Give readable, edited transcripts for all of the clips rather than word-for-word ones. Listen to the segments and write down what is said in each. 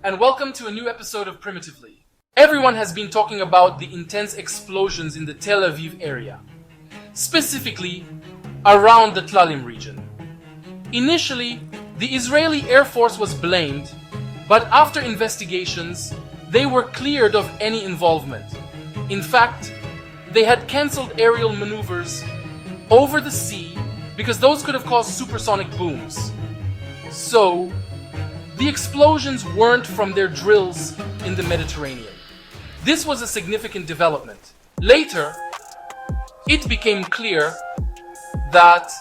and welcome to a new episode of Primitively. Everyone has been talking about the intense explosions in the Tel Aviv area, specifically around the Tlalim region. Initially, the Israeli Air Force was blamed, but after investigations, they were cleared of any involvement. In fact, they had cancelled aerial maneuvers over the sea because those could have caused supersonic booms. So, the explosions weren't from their drills in the Mediterranean. This was a significant development. Later, it became clear that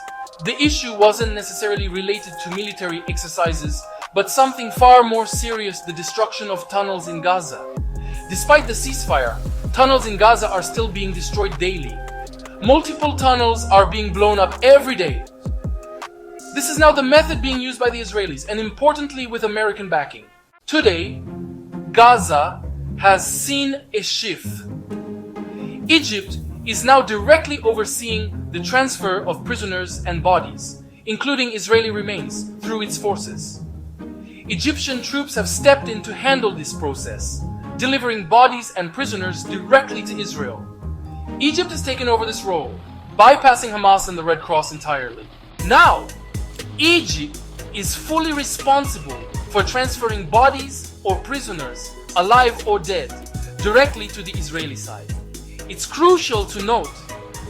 the issue wasn't necessarily related to military exercises, but something far more serious: the destruction of tunnels in Gaza. Despite the ceasefire, tunnels in Gaza are still being destroyed daily. Multiple tunnels are being blown up every day. This is now the method being used by the Israelis, and importantly with American backing. Today, Gaza has seen a shift. Egypt is now directly overseeing the transfer of prisoners and bodies, including Israeli remains, through its forces. Egyptian troops have stepped in to handle this process, delivering bodies and prisoners directly to Israel. Egypt has taken over this role, bypassing Hamas and the Red Cross entirely. Now, Egypt is fully responsible for transferring bodies or prisoners, alive or dead, directly to the Israeli side. It's crucial to note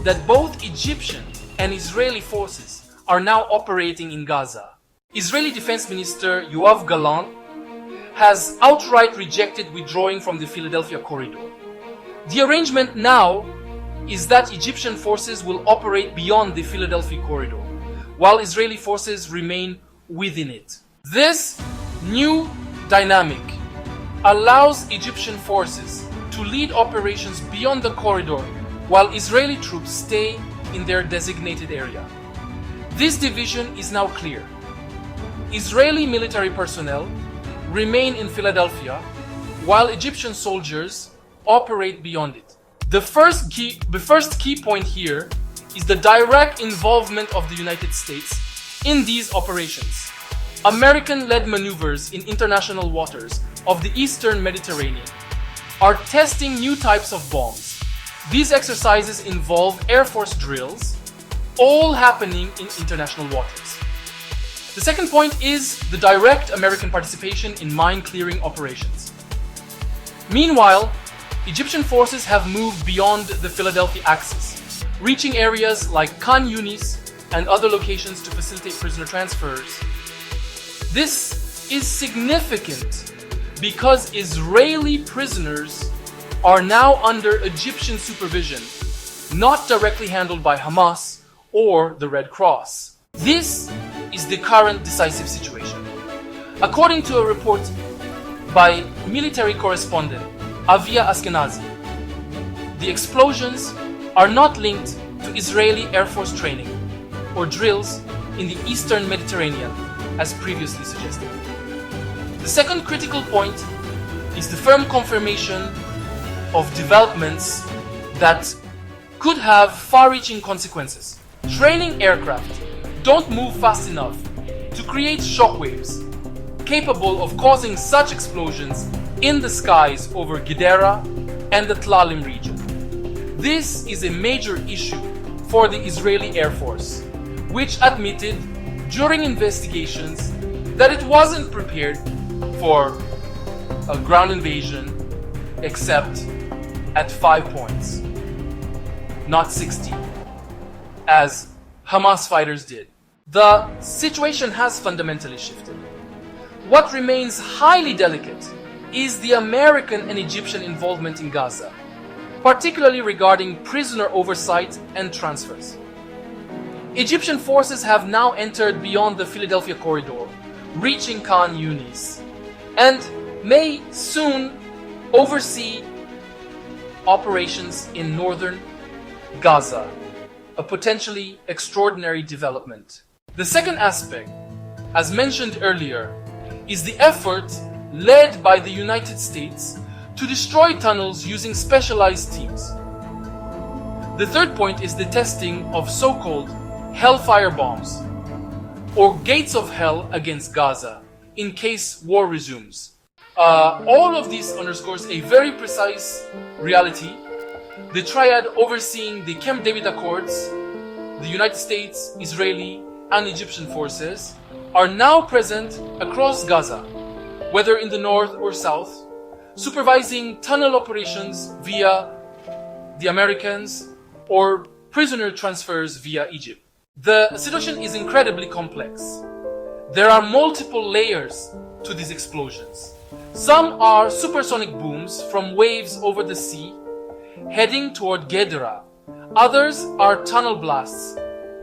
that both Egyptian and Israeli forces are now operating in Gaza. Israeli Defense Minister Yoav Gallant has outright rejected withdrawing from the Philadelphia corridor. The arrangement now is that Egyptian forces will operate beyond the Philadelphia corridor, while Israeli forces remain within it. This new dynamic allows Egyptian forces to lead operations beyond the corridor, while Israeli troops stay in their designated area. This division is now clear. Israeli military personnel remain in Philadelphia, while Egyptian soldiers operate beyond it. The first key point here is the direct involvement of the United States in these operations. American-led maneuvers in international waters of the Eastern Mediterranean are testing new types of bombs. These exercises involve Air Force drills, all happening in international waters. The second point is the direct American participation in mine-clearing operations. Meanwhile, Egyptian forces have moved beyond the Philadelphia axis, reaching areas like Khan Yunis and other locations to facilitate prisoner transfers. This is significant because Israeli prisoners are now under Egyptian supervision, not directly handled by Hamas or the Red Cross. This is the current decisive situation. According to a report by military correspondent Avia Askenazi, the explosions are not linked to Israeli Air Force training or drills in the Eastern Mediterranean, as previously suggested. The second critical point is the firm confirmation of developments that could have far-reaching consequences. Training aircraft don't move fast enough to create shockwaves capable of causing such explosions in the skies over Gedera and the Tlalim region. This is a major issue for the Israeli Air Force, which admitted during investigations that it wasn't prepared for a ground invasion except at 5 points, not 60, as Hamas fighters did. The situation has fundamentally shifted. What remains highly delicate is the American and Egyptian involvement in Gaza, particularly regarding prisoner oversight and transfers. Egyptian forces have now entered beyond the Philadelphia corridor, reaching Khan Yunis, and may soon oversee operations in northern Gaza, a potentially extraordinary development. The second aspect, as mentioned earlier, is the effort led by the United States to destroy tunnels using specialized teams. The third point is the testing of so-called Hellfire bombs, or gates of hell against Gaza, in case war resumes. All of this underscores a very precise reality. The triad overseeing the Camp David Accords, the United States, Israeli, and Egyptian forces, are now present across Gaza, whether in the north or south, supervising tunnel operations via the Americans or prisoner transfers via Egypt. The situation is incredibly complex. There are multiple layers to these explosions. Some are supersonic booms from waves over the sea, heading toward Gedera. Others are tunnel blasts,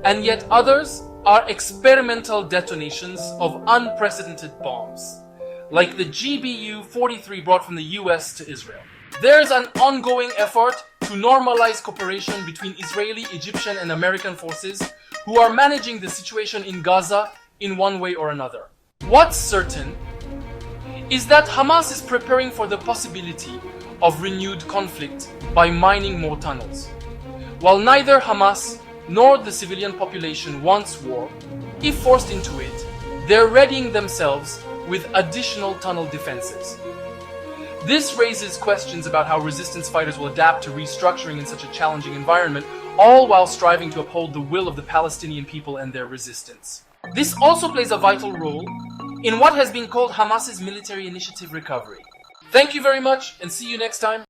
and yet others are experimental detonations of unprecedented bombs, like the GBU-43 brought from the US to Israel. There's an ongoing effort to normalize cooperation between Israeli, Egyptian, and American forces who are managing the situation in Gaza in one way or another. What's certain is that Hamas is preparing for the possibility of renewed conflict by mining more tunnels. While neither Hamas nor the civilian population wants war, if forced into it, they're readying themselves with additional tunnel defenses. This raises questions about how resistance fighters will adapt to restructuring in such a challenging environment, all while striving to uphold the will of the Palestinian people and their resistance. This also plays a vital role in what has been called Hamas's military initiative recovery. Thank you very much, and see you next time.